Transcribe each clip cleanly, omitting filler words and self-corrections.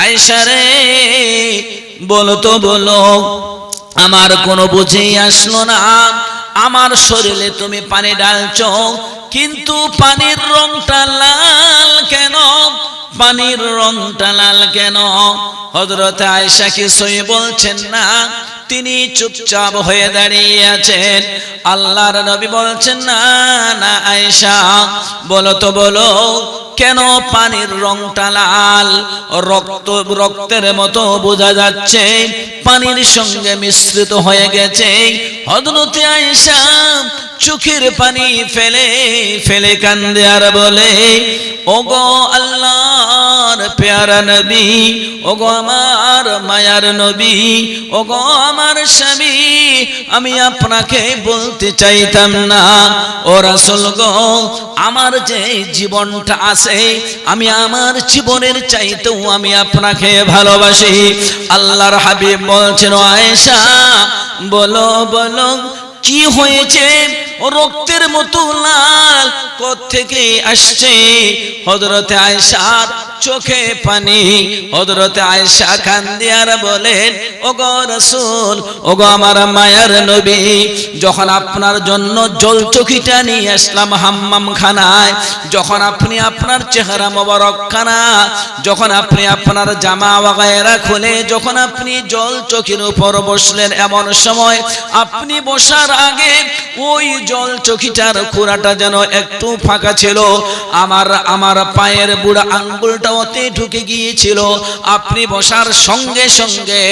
আয়েশা রে বলো তো বলো, আমার কোনো বুঝেই আসলো না, আমার শরীরে তুমি পানি ঢালছো কিন্তু পানির রংটা লাল কেন, পানির রংটা লাল কেন? হযরত আয়েশা কিছুই বলছেন না, তিনি চুপচাপ হয়ে দাঁড়িয়ে আছেন। আল্লাহর নবী বলছেন, না না আয়েশা বলো তো বলো, কেন পানির রংটা লাল? রক্তের মতো বোঝা যাচ্ছে, পানির সঙ্গে মিশ্রিত হয়ে গেছে। হযরত আয়েশা চোখের পানি ফেলে ফেলে কান্দে আর বলে, ওগো আল্লাহর পেয়ারা নবী, ওগো আমার মায়ার নবী, ওগো আমার স্বামী, আমি আপনাকে বলতে চাইতাম না ও রাসূল গো, আমার যে জীবনটা আছে, আমি আমার জীবনের চাইতেও আমি আপনাকে ভালোবাসি। আল্লাহর হাবিব বলছেন, আয়েশা বলো বলো কি হয়েছে? রক্তের মতো লাল কোত্থেকে আসছে? হযরতে আয়েশার চোখে পানি। হযরতে আয়েশা কান্দে আর বলেন, ওগো রাসূল, ওগো আমার মায়ার নবী, যখন আপনার জন্য জলচকিটা নিয়ে আসলাম হাম্মাম খানায়, যখন আপনি আপনার চেহারা মোবারকখানা, যখন আপনি আপনার জামা ওয়াগায়রা খুলে যখন আপনি জলচকির উপর বসলেন, এমন সময় আপনি বসার আগে ওই জলচকিটার খুঁড়াটা যেন একটু ফাঁকা ছিল, আমার পায়ের বুড়া আঙ্গুলটা ওতে ঢুকে গিয়েছিল। আপনি বসার সঙ্গে সঙ্গে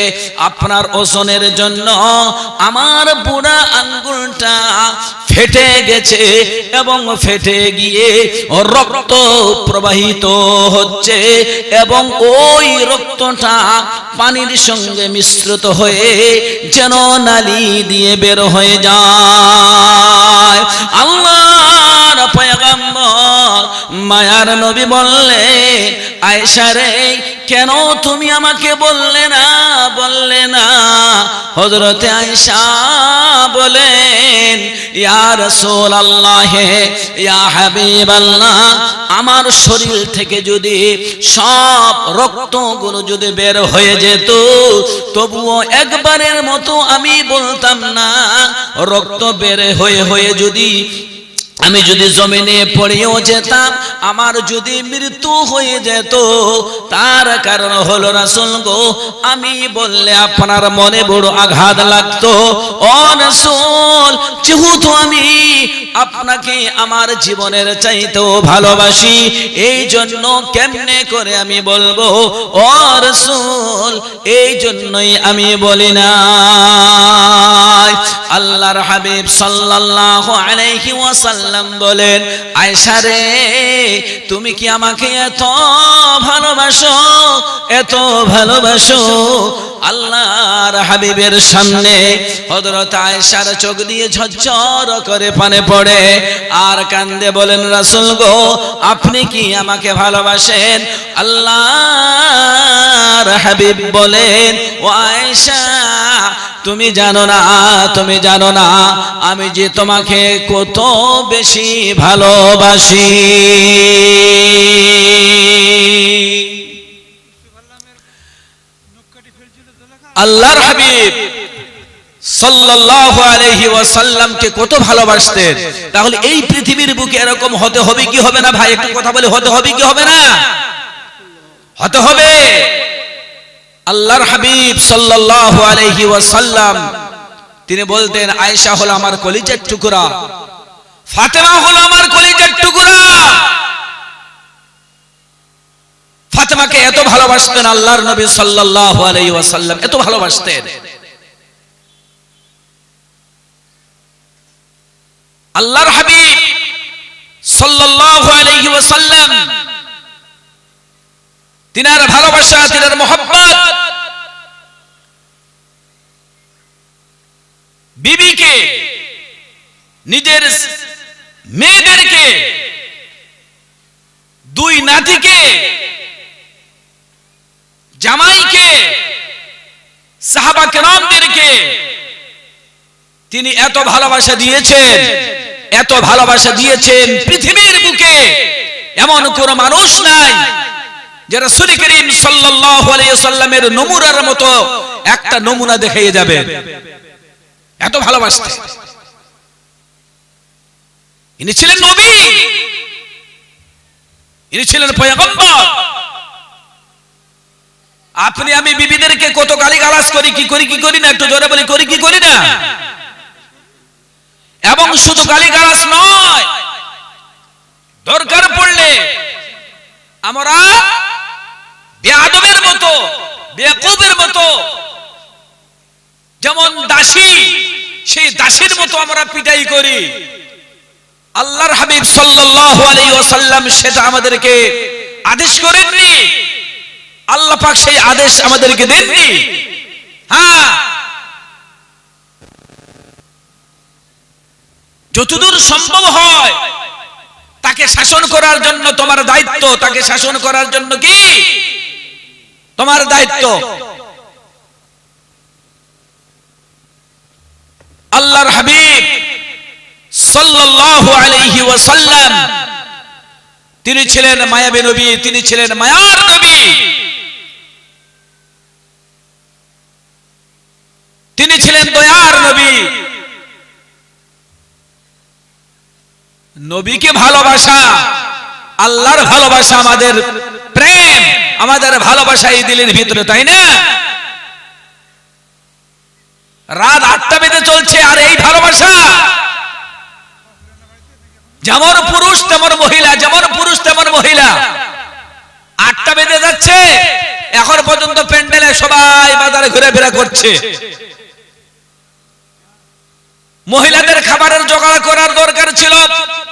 আপনার ওজনের জন্য আমার বুড়া আঙ্গুলটা ফেটে গেছে এবং ফেটে গিয়ে রক্ত প্রবাহিত হচ্ছে এবং ওই রক্তটা পানির সঙ্গে মিশ্রিত হয়ে যেন নালী দিয়ে বের হয়ে যায়। আল্লাহর পয়গম্বর মায়ার নবী বললেন, আয়েশা রে কেন তুমি আমাকে বললে না? হযরতে আয়েশা বলেন, ইয়া রাসূলুল্লাহ, ইয়া হাবিবাল্লাহ, আমার শরীর থেকে যদি সব রক্তগুলো যদি বের হয়ে যেত, তবুও একবারের মতো আমি বলতাম না। রক্ত বের হয়ে যদি আমি যদি জমিনে পড়েও যেতাম, আমার যদি মৃত্যু হয়ে যেত, তার কারণ হলো রাসূল গো, আমি বললে আপনার মনে বড় আঘাত লাগতো। ও রাসূল, যেহেতু আমি আপনাকে আমার জীবনের চাইতেও ভালোবাসি, এই জন্য কেমনে করে আমি বলবো ও রাসূল, এই জন্যই আমি বলি না। আল্লাহর হাবিব সাল্লাল্লাহু আলাইহি ওয়াসাল্লাম বলেন, আয়েশা রে তুমি কি আমাকে এত ভালোবাসো, এত ভালোবাসো? আল্লাহর হাবিবের সামনে হযরত আয়েশার চোখ দিয়ে ঝরঝর করে পানি পড়ে আর কান্দে বলেন, রাসূল গো, আপনি কি আমাকে ভালোবাসেন? আল্লাহর হাবিব বলেন, ও আয়েশা তুমি জানো না আমি যে তোমাকে কত বেশি ভালোবাসি। আল্লাহর হাবিব সাল্লাল্লাহু আলাইহি ওয়াসাল্লামকে কত ভালোবাসতেন। তাহলে এই পৃথিবীর বুকে এরকম হতে হবে কি হবে না? ভাই একটু কথা বলে, হতে হবে কি হবে না? হতে হবে। আল্লাহর হাবিব সাল্লাল্লাহু আলাইহি ওয়াসাল্লাম তিনি বলতেন, আয়েশা হলো আমার কলিজার টুকরা, ফাতেমা হলো আমার কলিজার টুকরা। ফাতেমাকে এত ভালোবাসতেন আল্লাহর নবী সাল্লাল্লাহু আলাইহি ওয়াসাল্লাম, এত ভালোবাসতেন। আল্লাহর হাবিব সাল্লাল্লাহু আলাইহি ওয়াসাল্লাম তিনার ভালোবাসা, তিনার মহব্বত বিবিকে, নিজের মেয়েদেরকে, দুই নাতিকে, জামাইকে, সাহাবা কেরামদেরকে তিনি এত ভালোবাসা দিয়েছেন, এত ভালোবাসা দিয়েছেন। পৃথিবীর বুকে এমন কোন মানুষ নাই যে রাসূল করিম সাল্লাল্লাহু আলাইহি ওয়াসাল্লামের নমুনার মতো একটা নমুনা দেখিয়ে যাবে, এত ভালোবাসতেন। ইনি ছিলেন নবী, ইনি ছিলেন পয়গম্বর। আপনি আমি বিবিদেরকে কত গালিগালাজ করি, কি করি কি করি না, একটু জোরে বলি, করি কি করি না? এবং শুধু গালিগালাজ নয়, দরকার পড়লে আমরা বেয়াদবের মতো, বেয়াকুবের মতো, যেমন দাসী, সেই দাসীর মতো আমরা পিটাই করি। আল্লাহর হাবিব সাল্লাল্লাহু আলাইহি ওয়াসাল্লাম সেটা আমাদেরকে আদেশ করেননি, আল্লাহ পাক সেই আদেশ আমাদেরকে দেননি। হ্যাঁ, যতদূর সম্ভব হয় তাকে শাসন করার জন্য তোমার দায়িত্ব, তাকে শাসন করার জন্য কি তোমার দায়িত্ব। আল্লাহর হাবিব সাল্লাল্লাহু আলাইহি ওয়াসাল্লাম তিনি ছিলেন মায়াবী নবী, তিনি ছিলেন মায়ার নবী, তিনি ছিলেন দয়ার নবী। নবীকে ভালোবাসা, আল্লাহর ভালোবাসা, আমাদের প্রেম, আমাদের ভালোবাসা এই দিলের ভিতরে, তাই না? রাত 8টা বেজে চলছে, আর এই ভালোবাসা, যেমন পুরুষ তেমন মহিলা, যেমন পুরুষ তেমন মহিলা। 8টা বেজে যাচ্ছে, এখন পর্যন্ত প্যান্ডেলে সবাই বাজারে ঘুরে ফেরা করছে। মহিলাদের খাবারের জোগাড় করার দরকার ছিল,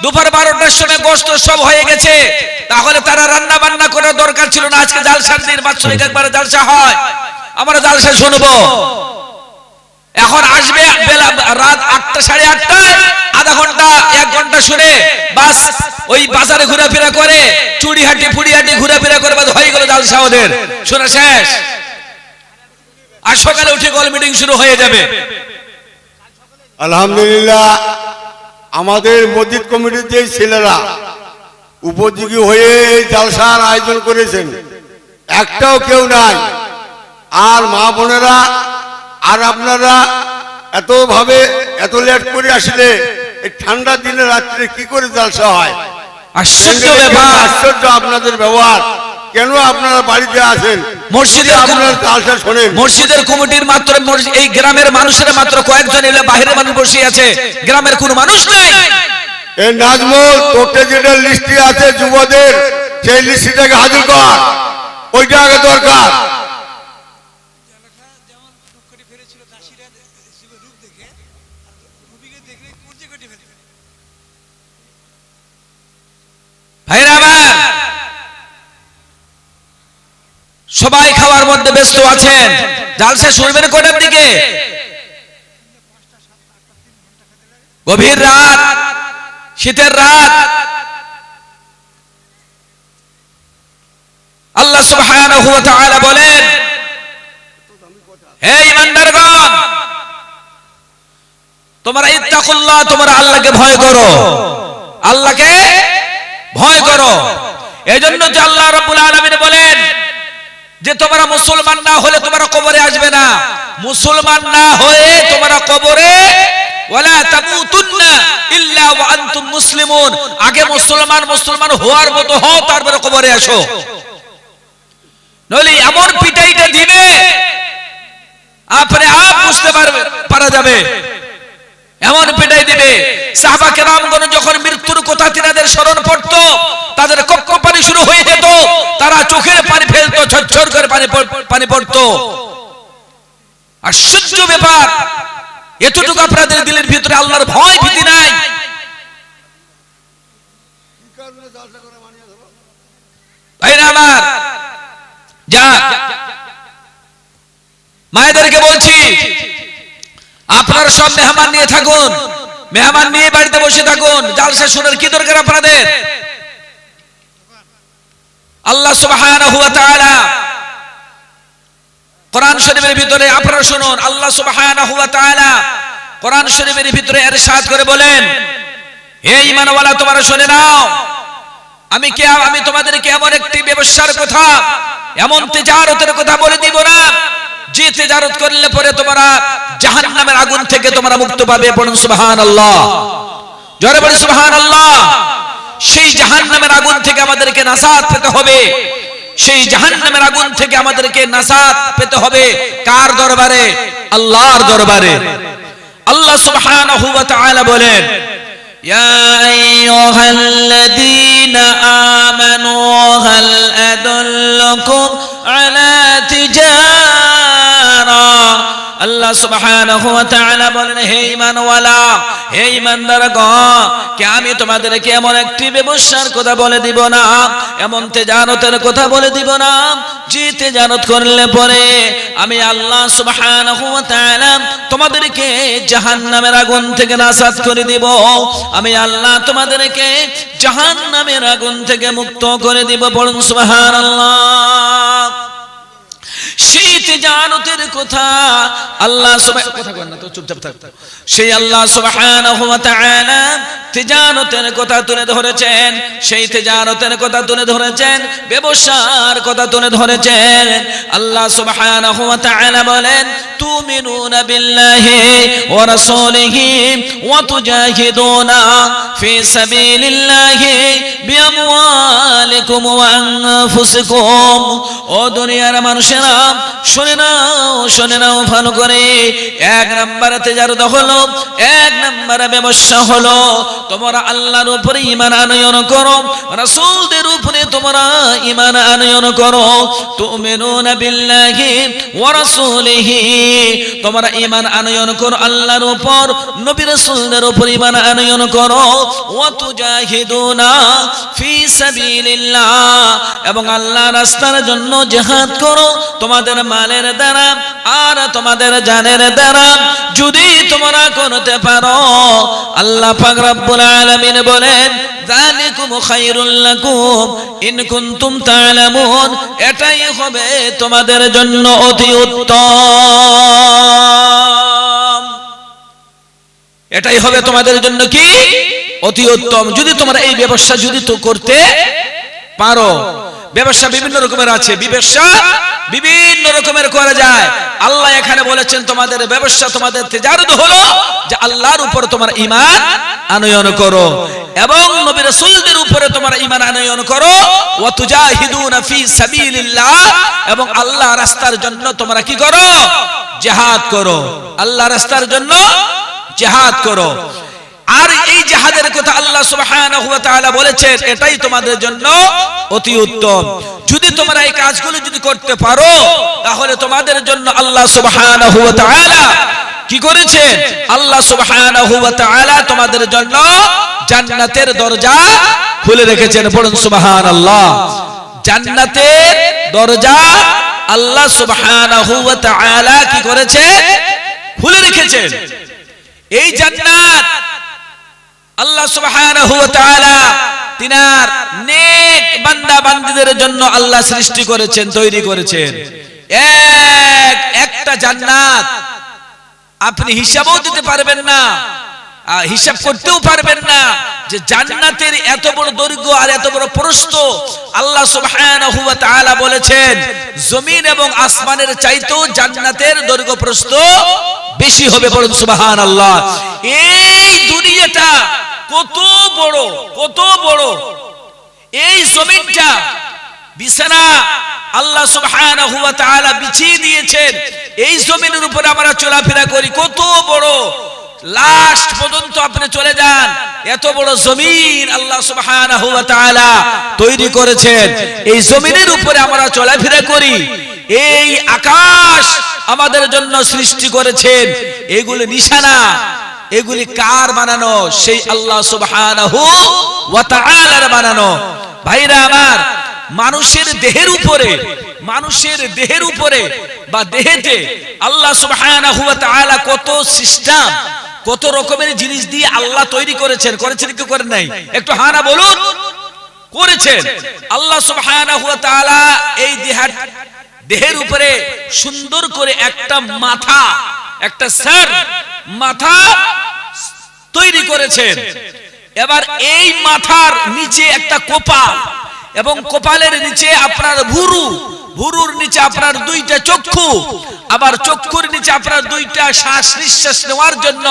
দুপুর 12টার সময় গোশত সব হয়ে গেছে, তাহলে তারা রান্না বান্না করার দরকার ছিল না। আজকে জালসার দিন, বাৎসরিক একবারে জালসা হয়, আমরা জালসা শুনবো। এখন আসবে বেলা রাত 8টা, 8:30, আধা ঘন্টা 1 ঘন্টা শুনে বাস ওই বাজারে ঘোরাফেরা করে, চুড়িহাটি ফুড়িহাটি ঘোরাফেরা করে, বাস হয়ে গেল জালসা, ওদের শোনা শেষ। আর সকালে উঠে কল মিটিং শুরু হয়ে যাবে। আলহামদুলিল্লাহ, আমাদের মসজিদ কমিটির যে ছেলেরা উপযোগী হয়ে এই জালসার আয়োজন করেছেন, একটাও কেউ নাই। আর মা বোনেরা আর আপনারা এত লেট করে আসলে এই ঠান্ডার দিনে রাত্রে কি করে জালসা হয়? আশ্চর্য ব্যাপার, আশ্চর্য আপনাদের ব্যবহার। কেন আপনারা বাড়িতে আসেন, মসজিদে আপনারা জালসা শোনেন? মসজিদের কমিটির মাত্র এই গ্রামের মানুষের মাত্র কয়েকজন এলে, বাইরের মানুষ বসে আছে, গ্রামের কোনো মানুষ নেই। এই নাজমুল কোর্টে যেটা লিস্টে আছে যুবদের, সেই লিস্টটাকে হাজির কর, ওইটা আগে দরকার। ভাইরা আমার, সবাই খাওয়ার মধ্যে ব্যস্ত আছেন। জালসা শুনবেন কটার দিকে? গভীর রাত, শীতের রাত। আল্লাহ সুবহানাহু ওয়া তাআলা বলেন, হে ঈমানদারগণ, তোমরা ইত্তাকুল্লাহ, তোমরা আল্লাহকে ভয় করো, আল্লাহকে ভয় করো। এজন্য যে আল্লাহ রাব্বুল আলামিন বলেন যে তোমরা মুসলমান না হলে তোমরা কবরে আসবে না, মুসলমান না হয়ে তোমরা কবরে ওয়ালা তামুতুন্না ইল্লা ওয়া আনতুম মুসলিমুন, আগে মুসলমান হওয়ার মতো হও, তারপরে কবরে আসো। নইলে এমন পিটাইটা দিবে আপনি বুঝতে পারা যাবে, এমন পিটাই দিবে। সাহাবা কেরামগণ যখন মৃত্যুর কথা তিনাদের স্মরণ পড়তো, তাদের কপ্পপানি শুরু হয়ে যেত, তারা চোখের পানি ফেলতো, ঝরঝর করে পানি পড়তো। আশ্চর্য ব্যাপার, এতটুকু আপনাদের দিলের ভিতরে আল্লাহর ভয় ভীতি নাই। ভাইরা আমার, যা মায়েদেরকে বলছি, আপনারা সব মেহমান নিয়ে থাকুন, মেহমান নিয়ে বাড়িতে বসে থাকুন। জালসা শোনার কি দরকার আপনাদের? আল্লাহ সুবহানাহু ওয়া তাআলা কোরআন শরীফের ভিতরে, আপনারা শুনুন, আল্লাহ সুবহানাহু ওয়া তাআলা কোরআন শরীফের ভিতরে ইরশাদ করে বলেন, হে ঈমানওয়ালা, তোমরা শুনে নাও, আমি তোমাদেরকে এমন একটি ব্যবসার কথা, এমন তিজারতের কথা বলে দিব না যে তিজারত করলে পরে তোমরা জাহান্নামের আগুন থেকে তোমরা মুক্ত পাবে। পড়ুন সুবহানাল্লাহ, জোরে বলুন সুবহানাল্লাহ। সেই জাহান্নামের আগুন থেকে আমাদেরকে নাজাত পেতে হবে, সেই জাহান্নামের আগুন থেকে আমাদেরকে নাজাত পেতে হবে কার দরবারে? আল্লাহর দরবারে। আল্লাহ সুবহানাহু ওয়া তাআলা বলেন, ইয়া আইয়ুহাল্লাযীনা আমানু হাল আদুল্লুকুম আলা তিজারা। আল্লাহ সুবহানাহু ওয়া তাআলা বলেন, হে ঈমানওয়ালা, হে ঈমানদারগণ, কে আমি তোমাদেরকে এমন একটি ব্যবসার কথা বলে দিব না, এমন তিজারতের কথা বলে দিব না যে তিজারত করলে পরে আমি আল্লাহ সুবহানাহু ওয়া তাআলা তোমাদেরকে জাহান্নামের আগুন থেকে নাজাত করে দিব। আমি আল্লাহ তোমাদেরকে জাহান্নামের আগুন থেকে মুক্ত করে দিব। বলুন সুবহানাল্লাহ। সেই তিজারতের কথা আল্লাহ কথা কন না তো, চুপচাপ থাক। সেই আল্লাহ সুবহানাহু ওয়া তাআলা তিজারতের কথা তুলে ধরেছেন, সেই তিজারতের কথা তুলে ধরেছেন, ব্যবসার কথা তুলে ধরেছেন। আল্লাহ সুবহানাহু ওয়া তাআলা বলেন, তুমিনুনা বিল্লাহি ওয়া রাসূলিহি ওয়া তুজাহিদুনা ফি সাবিলিল্লাহি বিআমওয়ালিকুম ওয়া আনফুসিকুম। ও দুনিয়ার মানুষেরা, শুনে নাও ভালো করে। এক নম্বরে তিজারত হলো, এক নম্বরে ব্যবসা হলো তোমরা আল্লাহর উপরে ঈমান আনয়ন করো, রাসূলদের উপরে তোমরা ঈমান আনয়ন করো। তুমিনুনা বিল্লাহি ওয়া রাসূলিহি, তোমরা ঈমান আনয়ন করো আল্লাহর উপর, নবী রাসূলদের উপর ঈমান আনয়ন করো। ওয়া তুজাহিদুনা ফি সাবিলিল্লাহ, এবং আল্লাহর রাস্তার জন্য জিহাদ করো তোমাদের মালের দ্বারা আর তোমাদের জানের দ্বারা। যদি তোমরা করতে পারো, আল্লাহ পাক রব্বুল আলামিন বলেন, যালিকুম খায়রুল লাকুম ইন কুনতুম তা'লামুন, এটাই হবে তোমাদের জন্য অতি উত্তম। এটাই হবে তোমাদের জন্য কি? অতি উত্তম। যদি তোমরা এই ব্যবসা যদি তো করতে পারো। ব্যবসা বিভিন্ন রকমের আছে, ব্যবসা বিভিন্ন রকমের করা যায়। আল্লাহ এখানে বলেছেন তোমাদের ব্যবসা, তোমাদের তিজারত হলো যে আল্লাহর উপর তোমার ঈমান আনয়ন করো এবং নবী রাসূলদের উপরে তোমার ঈমান আনয়ন করো। ওয়া তুজাহিদুনা ফি সাবিলিল্লাহ, এবং আল্লাহ রাস্তার জন্য তোমরা কি করো? জিহাদ করো। আল্লাহ রাস্তার জন্য জিহাদ করো। আর এই জিহাদের কথা আল্লাহ সুবহানাহু ওয়া তাআলা বলেছেন, এটাই তোমাদের জন্য অতি উত্তম। যদি তোমরা এই কাজগুলো যদি করতে পারো, তাহলে তোমাদের জন্য আল্লাহ সুবহানাহু ওয়া তাআলা কি করেছেন? আল্লাহ সুবহানাহু ওয়া তাআলা তোমাদের জন্য জান্নাতের দরজা খুলে রেখেছেন। পড়ুন সুবহানাল্লাহ। জান্নাতের দরজা আল্লাহ সুবহানাহু ওয়া তাআলা কি করেছে? খুলে রেখেছেন। এই জান্নাত আল্লাহ সুবহানাহু ওয়া তাআলা তিনার নেক বান্দা বান্দীদের জন্য আল্লাহ সৃষ্টি করেছেন, তৈরি করেছেন। একটা জান্নাত আপনি হিসাবও দিতে পারবেন না, হিসাব করতেও পারবেন না যে জান্নাতের এত বড় দৈর্ঘ্য আর এত বড় প্রস্থ। আল্লাহ সুবহানাহু ওয়া তাআলা বলেছেন, জমিন এবং আসমানের চাইতেও জান্নাতের দৈর্ঘ্য প্রস্থ বেশি হবে। বলুন সুবহানাল্লাহ। এই দুনিয়াটা কত বড়, কত বড়! এই জমিনটা বিছানা আল্লাহ সুবহানাহু ওয়া তাআলা বিছিয়ে দিয়েছেন। এই জমিনের উপরে আমরা চলাফেরা করি, কত বড়! লাস্ট পর্যন্ত আপনি চলে যান, এত বড় জমিন আল্লাহ সুবহানাহু ওয়া তাআলা তৈরি করেছেন। এই জমিনের উপরে আমরা চলাফেরা করি। এই আকাশ আমাদের জন্য সৃষ্টি করেছেন। এগুলো নিশানা, এগুলি কার বানানো? সেই আল্লাহ সুবহানাহু ওয়া তাআলার বানানো। ভাইরা আমার, মানুষের দেহের উপরে বা দেহেতে আল্লাহ সুবহানাহু ওয়া তাআলা কত সিস্টেম, কত রকমের জিনিস দিয়ে আল্লাহ তৈরি করেছেন। করেছেন কি করেন নাই? একটু হানা বলুন। করেছেন। আল্লাহ সুবহানাহু ওয়া তাআলা এই দেহের উপরে সুন্দর করে একটা মাথা, একটা স্যার মাথা তৈরি করেছেন। এবার এই মাথার নিচে একটা কপাল এবং কপালের নিচে আপনার ভুরু, ভুরুর নিচে আপনার দুইটা চক্ষু, আবার চক্ষুর নিচে আপনার দুইটা শ্বাস নিঃশ্বাস নেওয়ার জন্য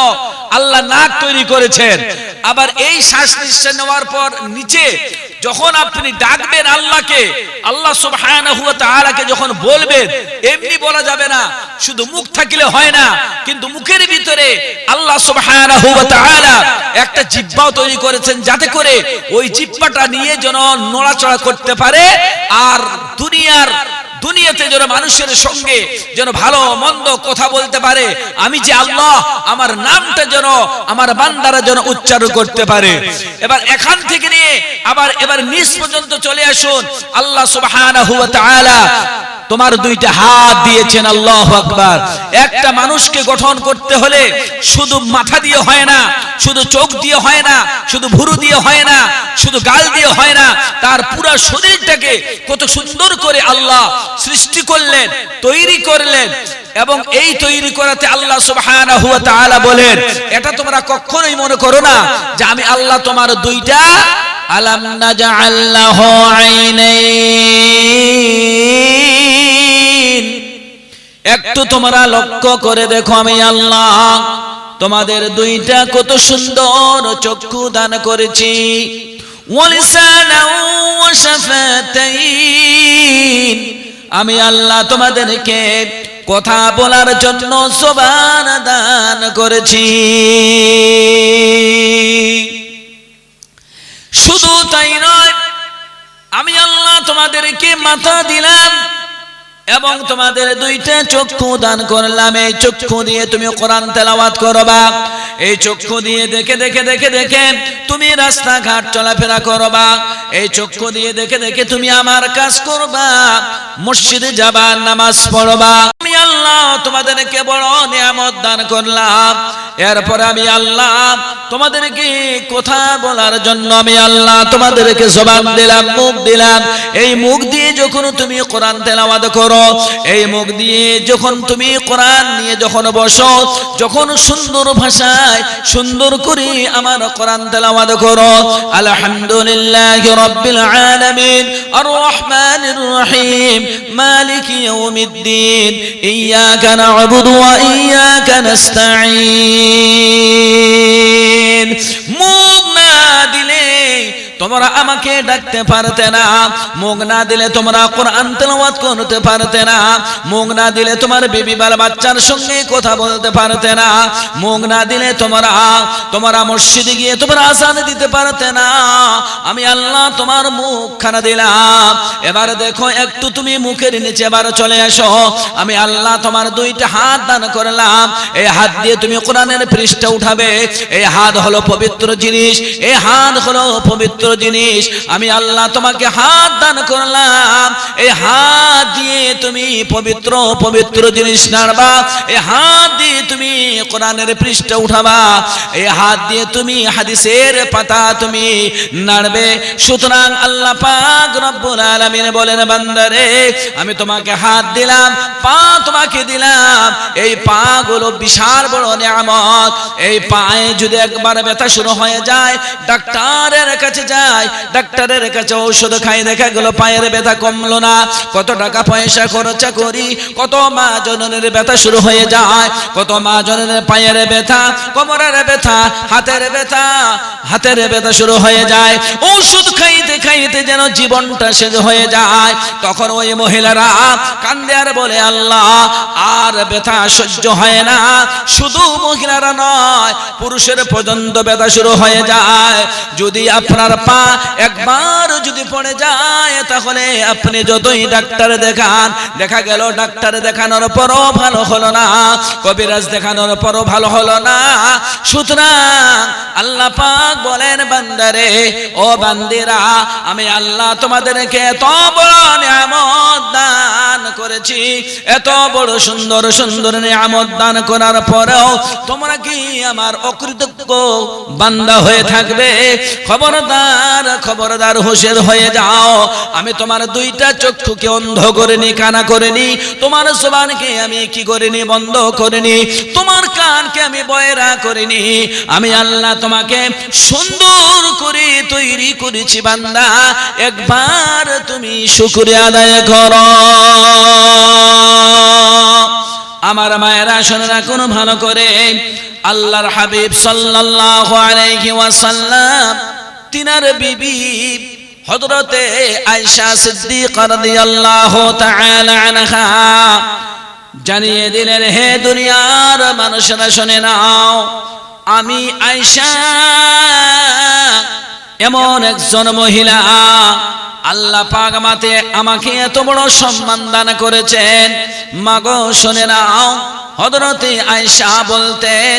আল্লাহ নাক তৈরি করেছেন। আবার এই শ্বাস নিঃশ্বাস নেওয়ার পর নিচে যখন আপনি ডাকবেন আল্লাহকে, আল্লাহ সুবহানাহু ওয়া তাআলাকে যখন বলবেন, এমনি বলা যাবে না, শুধু মুখ থাকলে হয় না, কিন্তু মুখের ভিতরে আল্লাহ সুবহানাহু ওয়া তাআলা একটা জিহ্বাও তৈরি করেছেন, যাতে করে ওই জিহ্বাটা নিয়ে যেন নড়াচড়া করতে পারে আর দুনিয়াতে যেন মানুষের সঙ্গে যেন ভালো মন্দ কথা বলতে পারে। আমি যে আল্লাহ, আমার নামটা যেন আমার বান্দারা যেন উচ্চারণ করতে পারে। এবার এখান থেকে নিয়ে এবার নিচ পর্যন্ত চলে আসুন। আল্লাহ সুবহানাহু ওয়া তাআলা তোমার দুইটা হাত দিয়েছেন, আল্লাহু আকবার। একটা মানুষকে গঠন করতে হলে শুধু মাথা দিয়ে হয় না, শুধু চোখ দিয়ে হয় না, শুধু ভুরু দিয়ে হয় না, শুধু গাল দিয়ে হয় না, তার পুরো শরীরটাকে কত সুন্দর করে আল্লাহ সৃষ্টি করলেন, তৈরি করলেন। এবং এই তৈরি করাতে আল্লাহ সুবহানাহু ওয়া তাআলা বলেন, এটা তোমরা কখনোই মনে করো না যে আমি আল্লাহ তোমার দুইটা, আলাম নাজআল লাহু আইনাইন, একটু তোমরা লক্ষ্য করে দেখো আমি আল্লাহ তোমাদের দুইটা কত সুন্দর চক্ষু দান করেছি। ওয়ালিসানাও ওয়া শাফাতাইন, আমি আল্লাহ তোমাদেরকে কথা বলার জন্য জবান দান করেছি। শুধু তাই নয়, আমি আল্লাহ তোমাদেরকে মাথা দিলাম এবং তোমাদের দুইটা চক্ষু দান করলাম। এই চক্ষু দিয়ে তুমি কোরআন তেলাওয়াত করবা, এই চক্ষু দিয়ে দেখে দেখে দেখে দেখে তুমি রাস্তাঘাট চলাফেরা করবা, এই চক্ষু দিয়ে দেখে দেখে তুমি আমার কাজ করবা, মসজিদে যাবা, নামাজ পড়বা। আমি আল্লাহ তোমাদেরকে বড় নিয়ামত দান করলাম। এরপর আমি আল্লাহ তোমাদেরকে কথা বলার জন্য আমি আল্লাহ তোমাদেরকে জবান দিলাম, মুখ দিলাম। এই মুখ দিয়ে যখন তুমি কোরআন তেলাওয়াত করো, এই মুখ দিয়ে যখন তুমি কোরআন নিয়ে যখন বসো, যখন সুন্দর ভাষায় সুন্দর করে আমার কোরআন তেলাওয়াত করো, আলহামদুলিল্লাহি রাব্বিল আলামিন আর রহমানির রহিম মালিকি ইয়াউমিদ্দিন ইয়াকা না'বুদু ওয়া ইয়াকা নাস্তাঈন। মুখ না দিলে তোমরা আমাকে ডাকতে পারতে না, মুখ না দিলে তোমরা কোরআন তেলাওয়াত করতে পারতে না, মুখ না দিলে তোমার বেবি বাচ্চার সঙ্গে কথা বলতে পারতে না, মুখ না দিলে তোমরা মসজিদে গিয়ে তোমরা আযান দিতে পারতে না। আমি আল্লাহ তোমার মুখখানা দিলাম। এবার দেখো একটু তুমি মুখের নিচে এবার চলে আসো। আমি আল্লাহ তোমার দুইটা হাত দান করলাম। এই হাত দিয়ে তুমি কোরআনের পৃষ্ঠা উঠাবে। এই হাত হলো পবিত্র জিনিস, এই হাত হলো পবিত্র জিনিস। আমি আল্লাহ তোমাকে হাত দান করলাম। এই হাত দিয়ে তুমি পবিত্র পবিত্র জিনিস নাড়বা, এই হাত দিয়ে তুমি কোরআনের পৃষ্ঠা উঠাবা, এই হাত দিয়ে তুমি হাদিসের পাতা তুমি নাড়বে। সুতরাং আল্লাহ পাক রব্বুল আলামিন বলেন, বান্দারে আমি তোমাকে হাত দিলাম, পা তোমাকে দিলাম। এই পা গুলো বিশাল বড় নিয়ামত। এই পায়ে যদি একবার ব্যথা শুরু হয়ে যায়, ডাক্তারের কাছে যায়, ডাক্তারের কাছে ঔষধ খাই, দেখা গেল পায়ের ব্যথা কমলো না। কত টাকা পয়সা খরচা করি, কত মা জননের ব্যথা শুরু হয়ে যায়, কত মা জননের পায়ের ব্যথা, কোমরের ব্যথা, হাতের ব্যথা শুরু হয়ে যায়। ঔষধ খাইতে খাইতে যেন জীবনটা শেষ হয়ে যায়। তখন ওই মহিলারা কান্দে আর বলে, আল্লাহ আর ব্যথা সহ্য হয় না। শুধু মহিলারা নয়, পুরুষের পর্যন্ত ব্যথা শুরু হয়ে যায়। যদি আপনার পা একবার যদি পড়ে যায়, তাহলে আপনি যতই ডাক্তার দেখান, দেখা গেল ডাক্তার দেখানোর পরও ভালো হলো না, কবিরাজ দেখানোর পরও ভালো হলো না। সুতরাং আল্লাহ পাক বলেন, বান্দারে ও বান্দিরা, আমি আল্লাহ তোমাদেরকে এত বড় নিয়ামত দান করেছি, এত বড় সুন্দর সুন্দর নিয়ামত দান করার পরেও তোমরা কি আমার অকৃতজ্ঞ বান্দা হয়ে থাকবে? খবরদার খবরদার হুঁশিয়ার হয়ে যাও, আমি তোমার দুইটা চক্ষুকে অন্ধ করিনি, কানা করিনি, তোমার জবানকে আমি কি করিনি, বন্ধ করিনি, তোমার কানকে আমি বয়রা করিনি। আমি আল্লাহ তোমাকে সুন্দর করে তৈরি করেছি বান্দা, একবার তুমি শুকরিয়া আদায় করো। আমার মায়েরা শুনে রাখুন ভালো করে, আল্লাহর হাবিব সাল্লাল্লাহু আলাইহি ওয়াসাল্লাম তিনার বিবি হযরতে আয়েশা সিদ্দিকা রাদিয়াল্লাহু তাআলা আনহা জানিয়ে দিলেন, হে দুনিয়ার মানুষেরা শুনে নাও, আমি আয়েশা এমন একজন মহিলা, আল্লাহ পাক আমাকে এত বড় সম্মান দান করেছেন। মাগো শুনে নাও, হযরতে আয়েশা বলতেন,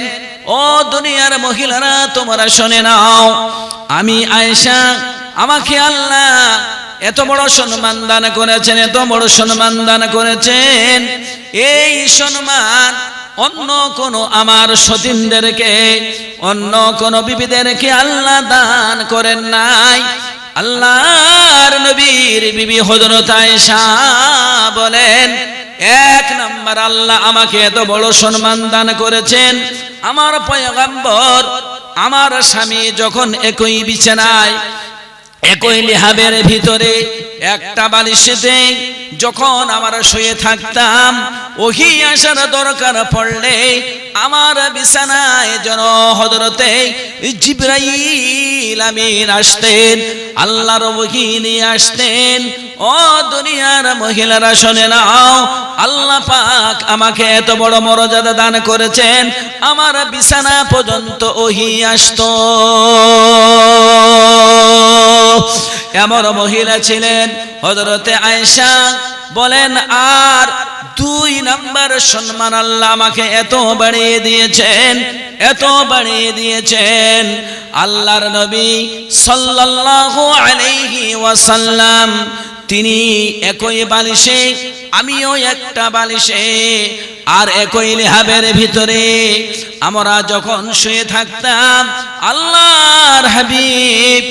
ও দুনিয়ার মহিলারা তোমরা শুনে নাও, আমি আয়েশা, আমাকে আল্লাহ এত বড় সম্মান দান করেছেন, এত বড় সম্মান দান করেছেন। এই সম্মান অন্য কোন আমার সতীনদেরকে, অন্য কোন বিবিদেরকে আল্লাহ দান করেন নাই। আল্লাহর নবীর বিবি হযরত আয়েশা বলেন, এক নাম্বার আল্লাহ আমাকে এত বড় সম্মান দান করেছেন, আমার পয়গম্বর আমার স্বামী যখন একই বিছানায়, একই লিহাবের ভিতরে একটা বালিশেতে যখন আমরা শুয়ে থাকতাম, ওহি আসার দরকার পড়লে আমার বিছানায় যেন হযরতে জিবরাইল আমিন আসতেন, আল্লাহর ওহী নিয়ে আসতেন। ও দুনিয়ার মহিলারা শুনে নাও, আল্লাহ পাক আমাকে এত বড় মর্যাদা দান করেছেন, আমার বিছানা পর্যন্ত ওহী আসতো। এমন মহিলা ছিলেন হযরতে আয়েশা। বলেন, আর দুই নাম্বার সম্মান আল্লাহ আমাকে এত বাড়িয়ে দিয়েছেন, এত বাড়িয়ে দিয়েছেন। আল্লাহর নবী সাল্লাল্লাহু আলাইহি ওয়াসাল্লাম তিনি একই বালিশে, আমিও একটা বালিশে, আর একই লিহাবের ভিতরে আমরা যখন শুয়ে থাকতাম, আল্লাহর হাবিব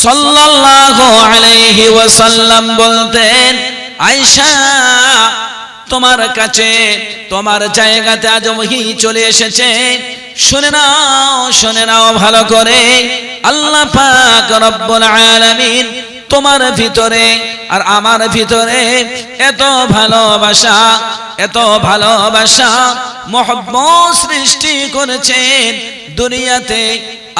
সাল্লাল্লাহু আলাইহি ওয়াসাল্লাম বলতেন, আয়েশা তোমার কাছে, তোমার জায়গাতে আজ ওহী চলে এসেছে। শুনে নাও, শুনে নাও ভালো করে, আল্লাহ পাক রব্বুল আলামিন তোমার ভিতরে আর আমার ভিতরে এত ভালোবাসা, এত ভালোবাসা মহব্বত সৃষ্টি করেছেন দুনিয়াতে।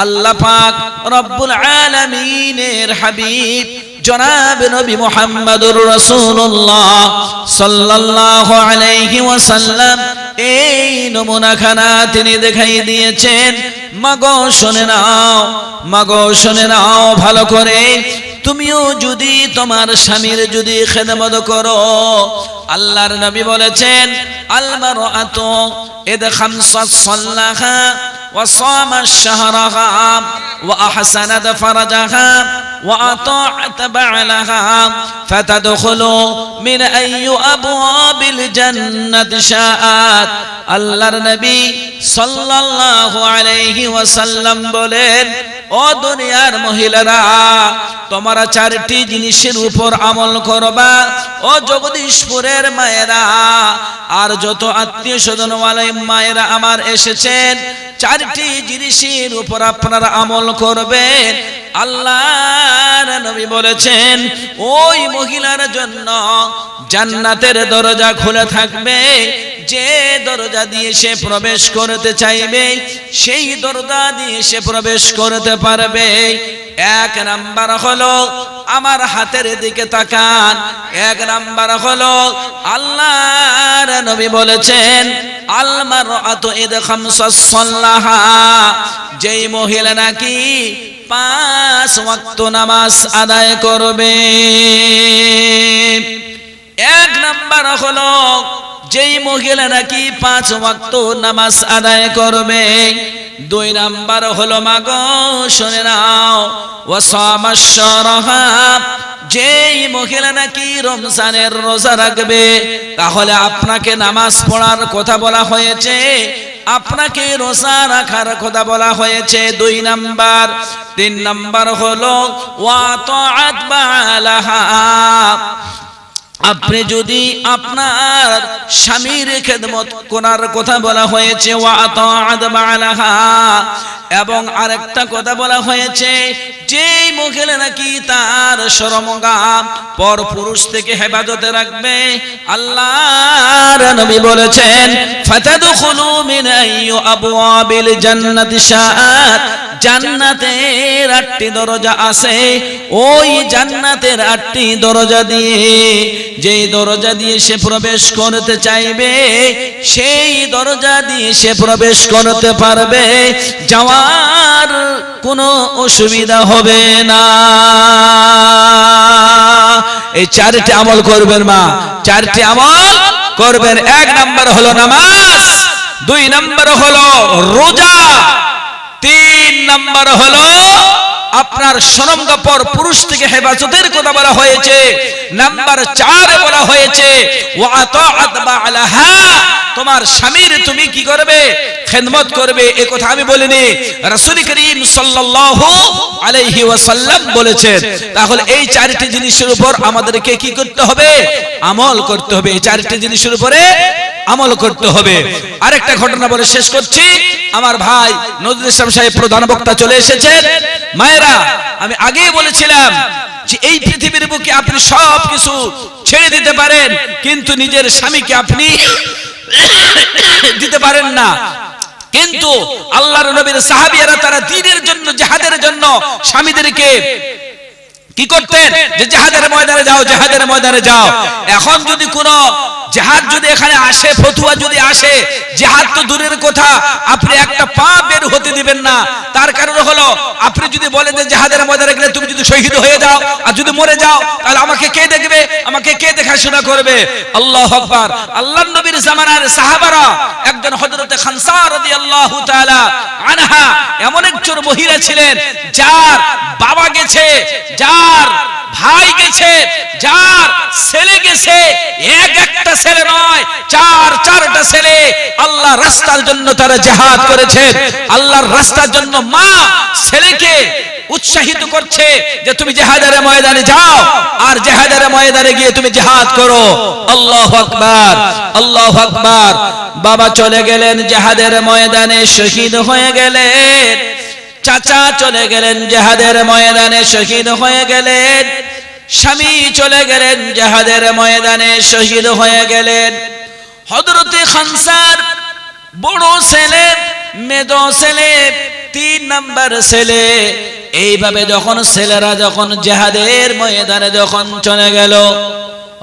আল্লাহ পাক রব্বুল আলামিনের হাবিব জনাব নবী মুহাম্মদুর রাসূলুল্লাহ সাল্লাল্লাহু আলাইহি ওয়াসাল্লাম এই নমুনাখানা তিনি দেখাই দিয়েছেন। মাগো শুনে নাও, মাগো শুনে নাও ভালো করে, তুমিও যদি তোমার স্বামীর যদি খেদমত করো, আল্লাহর নবী বলেছেন, আল মারআতু ইদা খামসাত সাল্লাহা ওয়া সামাত শাহরাহা ওয়া আহসানাত ফারাজাহা ওয়া আতাআত বা'লাহা ফাতাদখুলু মিন আইয়ি আবওয়াবিল জান্নাতি শাআত। আল্লাহর নবী সাল্লাল্লাহু আলাইহি ওয়াসাল্লাম বলেন, ও দুনিয়ার মহিলারা, তোমরা চারটি জিনিসের উপর আমল করবা। ও জগদীশপুরের মায়েরা আর যত আত্মীয় স্বজন ওয়ালাই মায়েরা আমার এসেছেন, চারটি জিনিসের উপর আপনারা আমল করবেন। আল্লাহর নবী বলেছেন, ওই মহিলার জন্য জান্নাতের দরজা খোলা থাকবে। যে দরজা দিয়ে সে প্রবেশ করতে চাইবে, সেই দরজা দিয়ে সে প্রবেশ করতে পারবে। এক নাম্বার হলো, আমার হাতের দিকে তাকান, এক নাম্বার হলো আল্লাহর নবী বলেছেন, আল মারআতু ইদা খামসাস সাল্লাহা, যেই মহিলা নাকি 5 ওয়াক্ত নামাজ আদায় করবে। এক নাম্বার হলো যেই মহিলা নাকি 5 ওয়াক্ত নামাজ আদায় করবে। 2 নাম্বার হলো, মাগো শুনে নাও, ওয়া সামাশ শাহরাহা, যেই মহিলা নাকি রমজানের রোজা রাখবে। তাহলে আপনাকে নামাজ পড়ার কথা বলা হয়েছে, আপনাকে রোজা রাখার কথা বলা হয়েছে 2 নাম্বার। 3 নাম্বার হলো ওয়া তাআত বালাহা, আপনি যদি আপনার স্বামীর খেদমত করার কথা বলা হয়েছে ওয়া তাআত বালাহা, এবং আরেকটা কথা বলা হয়েছে যে মহিলা নাকি তার শরমগাম পর পুরুষ থেকে হেফাজতে রাখবে, আল্লাহর নবী বলেছেন ফাতাদখুলু মিন আইয়ি আবওয়াবিল জান্নাতি শাআত, জান্নাতের 8টি দরজা আছে, ওই জান্নাতের 8টি দরজা দিয়ে যেই দরজা দিয়ে সে প্রবেশ করতে চাইবে সেই দরজা দিয়ে সে প্রবেশ করতে পারবে, যাওয়ার কোনো অসুবিধা হবে না। এই 4টি আমল করবেন মা, 4টি আমল করবেন। 1 নাম্বার হলো নামাজ, 2 নাম্বার হলো রোজা, 3 নাম্বার হলো আপনার শরমগাপর পুরুষ থেকে হেফাজতের কথা বলা হয়েছে। নাম্বার 4 বলা হয়েছে ওয়া তাআত বালাহা, তোমার স্বামীর তুমি কি করবে? খেদমত করবে। এই কথা আমি বলিনি, রাসূল করিম সাল্লাল্লাহু আলাইহি ওয়াসাল্লাম বলেছেন। তাহলে এই 4টি জিনিসের উপর আমাদেরকে কি করতে হবে? আমল করতে হবে। এই 4টি জিনিসের উপরে আমল করতে হবে। আরেকটা ঘটনা বলে শেষ করছি। আমার ভাই নজরুল ইসলাম সাহেব প্রধান বক্তা চলে এসেছেন। মায়েরা, আমি আগেই বলেছিলাম যে এই পৃথিবীর বুকে আপনি সব কিছু ছেড়ে দিতে পারেন, কিন্তু নিজের স্বামীকে আপনি দিতে পারেন না। কিন্তু আল্লাহর নবীর সাহাবীরা তারা দ্বীনের জন্য, জিহাদের জন্য স্বামীদেরকে কি করতেন? যে জিহাদের ময়দানে যাও, জিহাদের ময়দানে যাও। এখন যদি কোনো জিহাদ যদি এখানে আসে, ফতুয়া যদি আসে, জিহাদ তো দূরের কথা, আপনি একটা পা বের হতে দিবেন না। তার কারণ হলো আপনি যদি বলেন যে জিহাদের ময়দানে গেলে তুমি যদি শহীদ হয়ে যাও আর যদি মরে যাও, তাহলে আমাকে কে দেখবে? আমাকে কে দেখাশোনা করবে? আল্লাহু আকবার। আল্লাহর নবীর জামানার সাহাবারা, একজন হযরতে খানসা রাদিয়াল্লাহু তাআলা আনহা এমন একজন মহিলা ছিলেন যার বাবা গেছে, যার ভাই গেছে, যার ছেলে গেছে, একটা ছেলে নয়, 4টা ছেলে আল্লাহর রাস্তার জন্য তারা জিহাদ করেছে। আল্লাহর রাস্তার জন্য মা ছেলেকে উৎসাহিত করছে যে তুমি জিহাদের ময়দানে যাও, আর জিহাদের ময়দানে গিয়ে তুমি জিহাদ করো। আল্লাহু আকবার, আল্লাহু আকবার। বাবা চলে গেলেন জিহাদের ময়দানে, শহীদ হয়ে গেলেন। চাচা চলে গেলেন জিহাদের ময়দানে, শহীদ হয়ে গেলেন। স্বামী চলে গেলেন জিহাদের ময়দানে, শহীদ হয়ে গেলেন। হযরতে খানসার বড় ছেলে, মেজো ছেলে, 3 নাম্বার ছেলে, এইভাবে যখন ছেলেরা যখন জিহাদের ময়দানে যখন চলে গেল,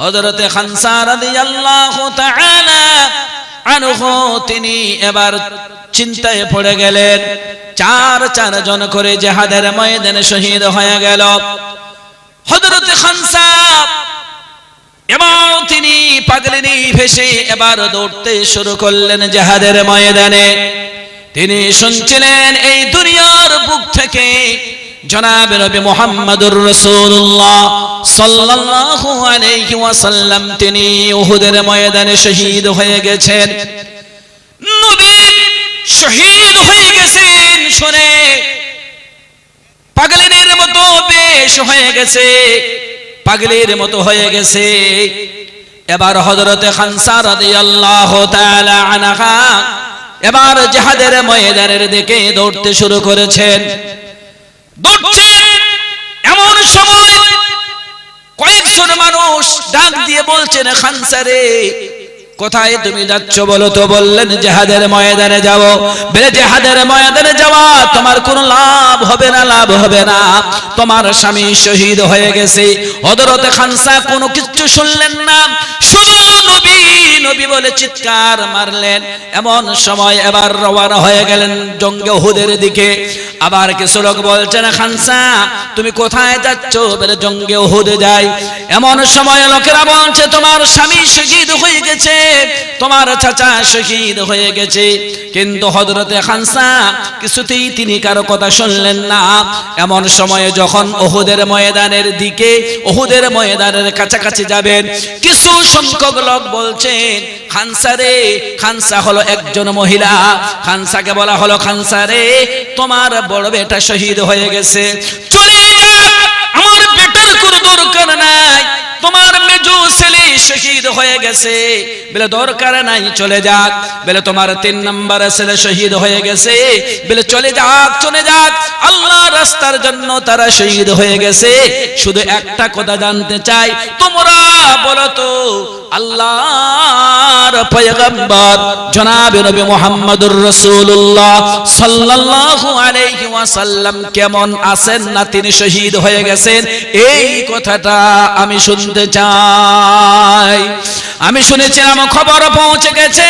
হযরতে খানসা রাদিয়াল্লাহু তাআলা আনহু তিনি এবার চিন্তায় পড়ে গেলেন। 4 জন করে জিহাদের ময়দানে শহীদ হয়ে গেল। হযরতে খানসা এবং তিনি পাগলিনী ভেসে এবার দৌড়তে শুরু করলেন জিহাদের ময়দানে। তিনি শুনছিলেন এই দুনিয়ার বুক থেকে জনাব নবী মুহাম্মদুর রাসূলুল্লাহ সাল্লাল্লাহু আলাইহি ওয়াসাল্লাম তিনি উহুদের ময়দানে শহীদ হয়ে গেছেন। নবী শহীদ হয়ে গেছেন শুনে পাগলের মতো বেশ হয়ে গেছে, পাগলের মতো হয়ে গেছে। এবার হযরতে খানসা রাদিয়াল্লাহু তাআলা আনহা এবার জিহাদের ময়দানের দিকে দৌড়তে শুরু করেছেন। দৌড়ছেন, এমন সময় কয়েকজন মানুষ ডাক দিয়ে বলছেন, খানসা রে, কোথায় তুমি যাচ্ছ বলো তো? বললেন জিহাদের ময়দানে যাব। বলে জিহাদের ময়দানে যাওয়া তোমার কোনো লাভ হবে না, লাভ হবে না, তোমার স্বামী শহীদ হয়ে গেছে। হযরতে খানসা কোনো কিছু শুনলেন না, শুধু নবী নবী বলে চিৎকার মারলেন। এমন সময় এবার রওনা হয়ে গেলেন জঙ্গে উহুদের দিকে। আবার কিছু লোক বলছেন, খানসা তুমি কোথায় যাচ্ছ? বলে জঙ্গে উহুদে যাই। এমন সময় লোকেরা বলছে, তোমার স্বামী শহীদ হয়ে গেছে, তোমার চাচা শহীদ হয়ে গেছে। কিন্তু হযরতে খানসা কিছুতেই তিনি কারো কথা শুনলেন না। এমন সময়ে যখন উহুদের ময়দানের দিকে, উহুদের ময়দানের কাছাকাছি যাবেন, কিছু সংখ্যক লোক বলছেন, খানসা রে, খানসা হলো একজন মহিলা, খানসাকে বলা হলো, খানসা রে তোমার বড় বেটা শহীদ হয়ে গেছে, চলে যাক, আমার বেটার কোনো দরকার নাই, তোমার মেজো ছেলে শহীদ হয়ে গেছে, বলে দরকার নাই, চলে যাক, বলে তোমার 3 নম্বর ছেলে শহীদ হয়ে গেছে, বলে চলে যাক, চলে যাক, আল্লাহ রাস্তার জন্য তারা শহীদ হয়ে গেছে। শুধু একটা কথা জানতে চাই, তোমরা বলো তো আল্লাহর পয়গম্বর জনাবে নবী মুহাম্মদুর রাসূলুল্লাহ সাল্লাল্লাহু আলাইহি ওয়াসাল্লাম কেমন আছেন না তিনি শহীদ হয়ে গেছেন? এই কথাটা আমি শুনতে চাই। আমি শুনেছিলাম, খবর পৌঁছে গেছে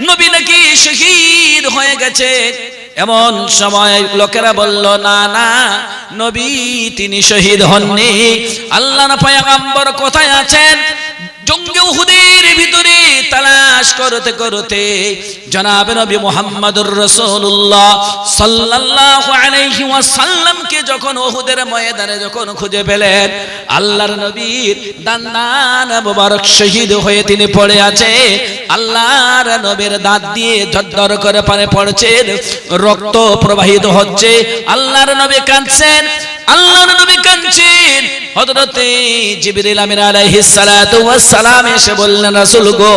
নবী নাকি শহীদ হয়ে গেছে। এমন সময় লোকেরা বলল, না না, নবী তিনি শহীদ হননি, আল্লাহর পয়গম্বর কোথায় আছেন? জঙ্গে উহুদের ভিতরে তালাশ করতে করতে জনাবে নবী মুহাম্মদুর রাসূলুল্লাহ সাল্লাল্লাহু আলাইহি ওয়াসাল্লামকে যখন উহুদের ময়দানে যখন খুঁজে পেলেন, আল্লাহর নবীর দান মুবারক শহীদ হয়ে তিনি পড়ে আছে, আল্লাহর নবীর দাঁত দিয়ে ঝরঝর করে পানি পড়ছে, রক্ত প্রবাহিত হচ্ছে, আল্লাহর নবী কাঁদছেন, আল্লাহর নবী কাঁদছেন। হযরতে জিবরিল আমিন আলাইহিস সালাতু ওয়াস সালাম এসে বললেন, রাসূল গো,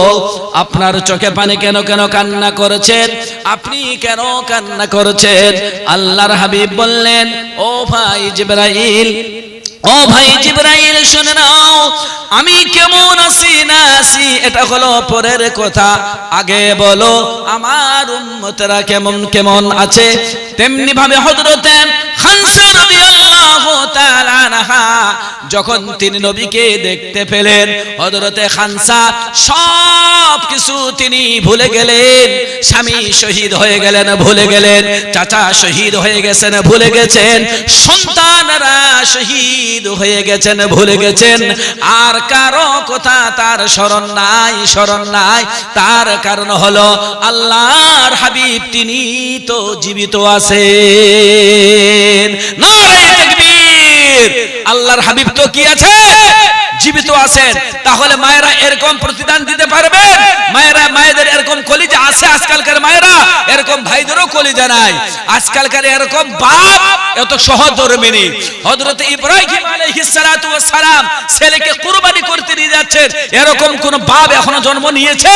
আপনার চোখে পানি কেন কেন কান্না করেছেন? আপনি কেন কান্না করেছেন? আল্লাহর হাবিব বললেন, ও ভাই জিবরাইল, ও ভাই জিবরাইল, শুনে নাও, আমি কেমন আছি না আছি এটা হলো পরের কথা, আগে বলো আমার উম্মতরা কেমন কেমন আছে। তেমনি ভাবে হযরতে খানসা রাদিয়াল্লাহু তাআলা আনহা যখন তিনি নবীকে দেখতে পেলেন, হযরতে খানসা সব কিছু তিনি ভুলে গেলেন, স্বামী শহীদ হয়ে গেলেন ভুলে গেলেন, চাচা শহীদ হয়ে গেছেন ভুলে গেছেন, সন্তানরা শহীদ হয়ে গেছেন ভুলে গেছেন, আর কারো কথা তার স্মরণ নাই, স্মরণ নাই। তার কারণ হলো আল্লাহর হাবিব তিনি তো জীবিত আছেন। নারে তাকবীর! আল্লাহর হাবিব তো কি আছে? জীবিত আছেন। তাহলে মায়েরা এরকম প্রতিদান দিতে পারবেন? মায়েরা, মায়েদের এরকম কলিজা আছে? আজকালকার মায়েরা এরকম ভাইদেরও কলিজা নাই। আজকালকার এরকম বাপ এত সহধর্মিনী। হযরত ইব্রাহিম আলাইহিস সালাতু ওয়াস সালাম ছেলেকে কুরবানি করতে নিয়ে যাচ্ছেন, এরকম কোন বাপ এখনো জন্ম নিয়েছে?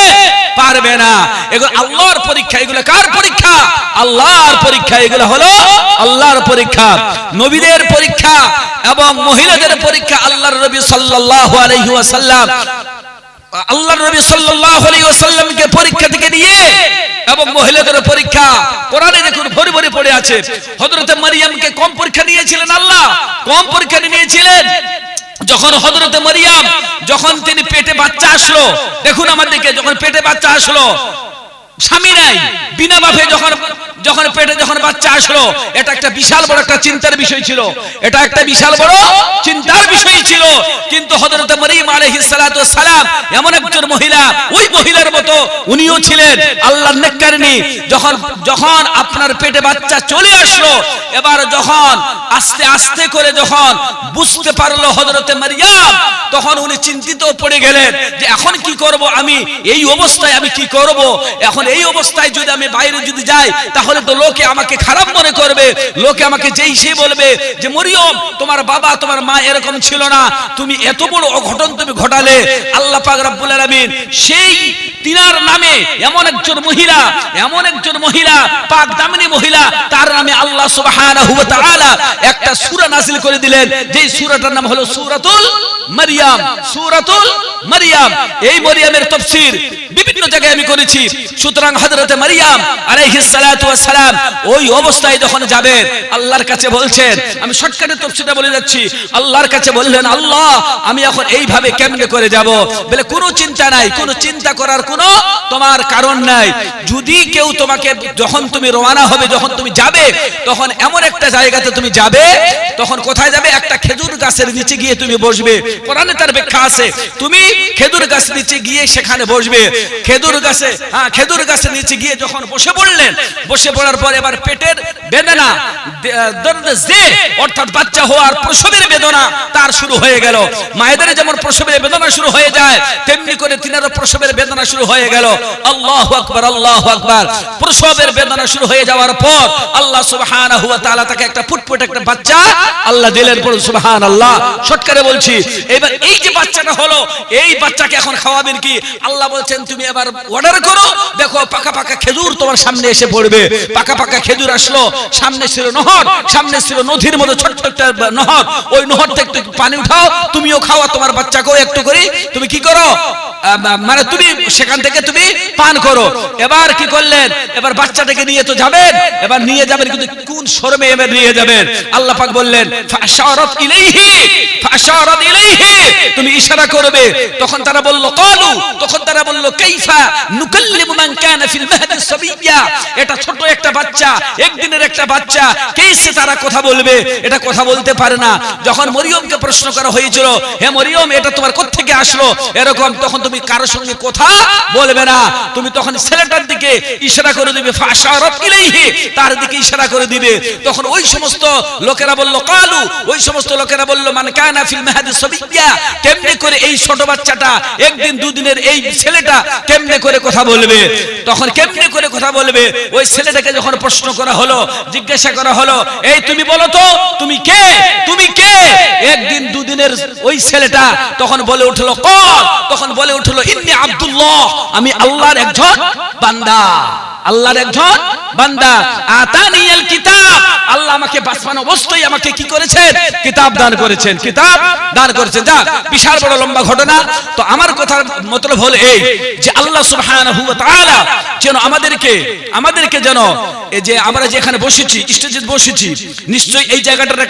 পারবে না। এগুলো আল্লাহর পরীক্ষা। এগুলো কার পরীক্ষা? আল্লাহর পরীক্ষা। এগুলো হলো আল্লাহর পরীক্ষা, নবীদের পরীক্ষা এবং মহিলাদের পরীক্ষা। আল্লাহর নবী সাল্লাল্লাহু আলাইহি ওয়াসাল্লাম, আল্লাহর নবী সাল্লাল্লাহু আলাইহি ওয়াসাল্লামকে পরীক্ষা থেকে নিয়ে এবং মহিলাদের পরীক্ষা কোরআনে দেখুন ভরে ভরে পড়ে আছে। হযরত মারিয়ামকে কম পরীক্ষা নিয়েছিলেন আল্লাহ, কম পরীক্ষা নিয়েছিলেন। যখন হযরত মারিয়াম যখন তিনি পেটে বাচ্চা আসলো, দেখুন আমার দিকে, যখন পেটে বাচ্চা আসলো, স্বামী নাই, বিনা বাপে যখন পেটে যখন বাচ্চা আসলো, এটা একটা বিশাল বড় একটা চিন্তার বিষয় ছিল, এটা একটা বিশাল বড় চিন্তার বিষয় ছিল। কিন্তু হযরত মারিয়াম আলাইহিস সালাতু ওয়াস সালাম এমন একজন মহিলা, ওই মহিলার মতো উনিও ছিলেন আল্লাহর নেককারিনী। যখন আপনার পেটে বাচ্চা চলে আসলো, এবার যখন আস্তে আস্তে করে যখন বুঝতে পারলো হযরত মারিয়াম, তখন উনি চিন্তিত পড়ে গেলেন যে এখন কি করব, আমি এই অবস্থায় আমি কি করব? এখন এই অবস্থায় যদি আমি বাইরে যদি যাই, তাহলে তো লোকে আমাকে খারাপ মনে করবে, লোকে আমাকে যেই সে বলবে যে মরিয়ম তোমার বাবা তোমার মা এরকম ছিল না, তুমি এত বড় অঘটন তুমি ঘটালে। আল্লাহ পাক রব্বুল আলামিন সেই তিনার নামে এমন একজন মহিলা পাক দামিনী মহিলা, তার নামে আল্লাহ সুবহানাহু ওয়া তাআলা একটা সূরা নাযিল করে দিলেন, যেই সূরাটার নাম হলো সূরাতুল মারইয়াম। সূরাতুল মারইয়াম, এই মরিয়মের তাফসীর বিভিন্ন জায়গায় আমি করেছি। সুতরাং হযরত মারইয়াম আলাইহিস সালাতু ওয়াস সালাম ওই অবস্থায় যখন যাবেন, আল্লাহর কাছে বলছেন, আমি শর্টকাটে তাফসীরটা বলে যাচ্ছি, আল্লাহর কাছে বললেন, আল্লাহ আমি এখন এইভাবে কেমনে করে যাব? বলে কোনো চিন্তা নাই, কোনো চিন্তা করার কোনো তোমার কারণ নাই। যদি কেউ তোমাকে, যখন তুমি রওনা হবে, যখন তুমি যাবে, তখন এমন একটা জায়গাতে তুমি যাবে, তখন কোথায় যাবে? একটা খেজুর গাছের নিচে গিয়ে তুমি বসবে। কোরআনে তার ব্যাখ্যা আছে। তুমি খেজুর গাছ নিচে গিয়ে সেখানে বসবে। খেজুর গাছের নিচে গিয়ে যখন বসে পড়লেন, বসে পড়ার পর এবার পেটের বেদনা, অর্থাৎ বাচ্চা হওয়ার প্রসবের বেদনা তার শুরু হয়ে গেল। মায়েদের যেমন প্রসবের বেদনা শুরু হয়ে যায়, তেমনি করে তিনারও প্রসবের বেদনা শুরু হয়ে গেল। আল্লাহু আকবার, আল্লাহু আকবার। প্রসবের বেদনা শুরু হয়ে যাওয়ার পর আল্লাহ সুবহানাহু ওয়া তাআলা তাকে একটা ফুটফুট একটা বাচ্চা আল্লাহ দিলেন। পড়ুন সুবহানাল্লাহ। শর্টকারে বলছি, এবার এই যে বাচ্চাটা হলো, এই বাচ্চাকে এখন খাওয়াবেন কি? আল্লাহ বলছেন তুমি এবার অর্ডার করো, দেখো পাকা পাকা খেজুর তোমার সামনে এসে পড়বে। পাকা পাকা খেজুর আসলো, সামনে ছিল নহর, সামনে ছিল নদীর মতো ছোট্ট একটা নহর। ওই নহর থেকে একটু পানি উঠাও, তুমিও খাওয়া, তোমার বাচ্চাকেও একটু করে তুমি কি করো, মানে তুমি সেখান থেকে তুমি পান করো। এবার কি করলেন? এবার বাচ্চাটাকে নিয়ে তো যাবেন, এবার নিয়ে যাবেন, কিন্তু কোন শরমে এবার নিয়ে যাবেন? আল্লাহ পাক বললেন ফাশারাত ইলাইহি, ফাশারাত ইলাইহি, তুমি ইশারা করবে। তখন তারা বলল ক্বালু, তখন তারা বলল কাইফা নুকাল্লিমু মান কানা ফিল মাহদি সাবিয়্যা, এটা ছোট একটা বাচ্চা, একদিনের একটা বাচ্চা, কেসে তারা কথা বলবে? এটা কথা বলতে পারে না। যখন মরিয়মকে প্রশ্ন করা হয়েছিল, হে মরিয়ম এটা তোমার কোথা থেকে আসলো এরকম, তখন তুমি কারোর সঙ্গে কথা বলবে না, তুমি তখন ছেলেটার দিকে ইশারা করে দিবে, ফাশারাত ইলাইহি, তার দিকে ইশারা করে দিবে। তখন ওই সমস্ত লোকেরা বলল ক্বালু, ওই সমস্ত লোকেরা বলল মান কানা ফিল মাহদি সাবিয়্যা, কেমনে করে এই ছোট বাচ্চাটা, একদিন দুদিনের এই ছেলেটা কেমনে করে কথা বলবে? তখন কেমনে করে কথা বলবে? ওই ছেলেটাকে যখন প্রশ্ন করা হলো, জিজ্ঞাসা করা হলো, এই তুমি বলো তো তুমি কে, তুমি কে? একদিন দুদিনের ওই ছেলেটা তখন বলে উঠলো কল, তখন বলে উঠলো ইন্নী আব্দুল্লাহ, আমি আল্লাহর একজন বান্দা, আল্লাহর একজন বান্দা। আতানিয়াল কিতাব, আল্লাহ আমাকে বাসমান অবস্থায় আমাকে কি করেছেন? কিতাব দান করেছেন, কিতাব দান করেছেন। যা বিশাল বড় লম্বা ঘটনা। তো আমার কথার মতলব হলো এই যে আল্লাহ সুবহানাহু ওয়া তাআলা যেন আমাদেরকে যেন এই যে আমরা যেখানে বসেছি, স্টেজে বসেছি, নিশ্চয়ই এই জায়গাটার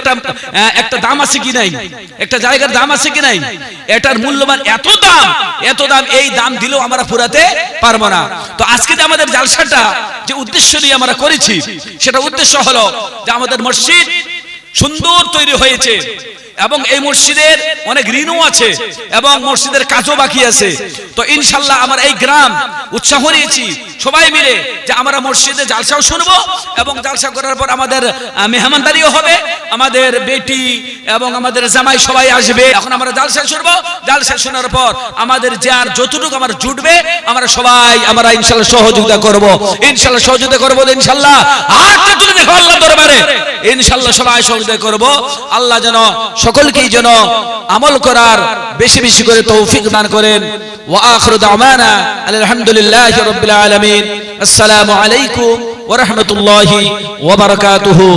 একটা দাম আছে কি নাই? একটা জায়গার দাম আছে কি নাই? এটার মূল্যবান এত দাম, এই দাম দিলেও আমরা পুরাতে পারবো না। তো আজকে যে আমাদের জালসাটা যে উদ্দেশ্য নিয়ে আমরা করেছি, সেটা উদ্দেশ্য হলো যে আমাদের মসজিদ সুন্দর তৈরি হয়েছে এবং এই মসজিদের অনেক ঋণও আছে এবং মসজিদের কাজও বাকি আছে। তো ইনশাআল্লাহ আমার এই গ্রাম উৎসাহ নিয়েছি সবাই মিলে যে আমরা মসজিদে জালসাও শুনবো এবং জালসা করার পর আমাদের মেহমানদারিও হবে, আমাদের বেটি এবং আমাদের জামাই সবাই আসবে। এখন আমরা জালসা শুনবো, জালসা শোনার পর আমাদের যার যতটুকু আমার জুটবে আমরা সবাই আমরা ইনশাআল্লাহ সহযোগিতা করব, ইনশাআল্লাহ সহযোগিতা করব, ইনশাআল্লাহ হাতটা তুলে দেখো আল্লাহ দরবারে, ইনশাআল্লাহ সবাই সহযোগিতা করব। আল্লাহ যেন সকলকেই যেন আমল করার বেশি বেশি করে তৌফিক দান করেন। ওয়া আখিরু দাওয়ানা আলহামদুলিল্লাহি রাব্বিল আলামিন। আসসালামু আলাইকুম ওয়া রাহমাতুল্লাহি ওয়া বারাকাতুহু।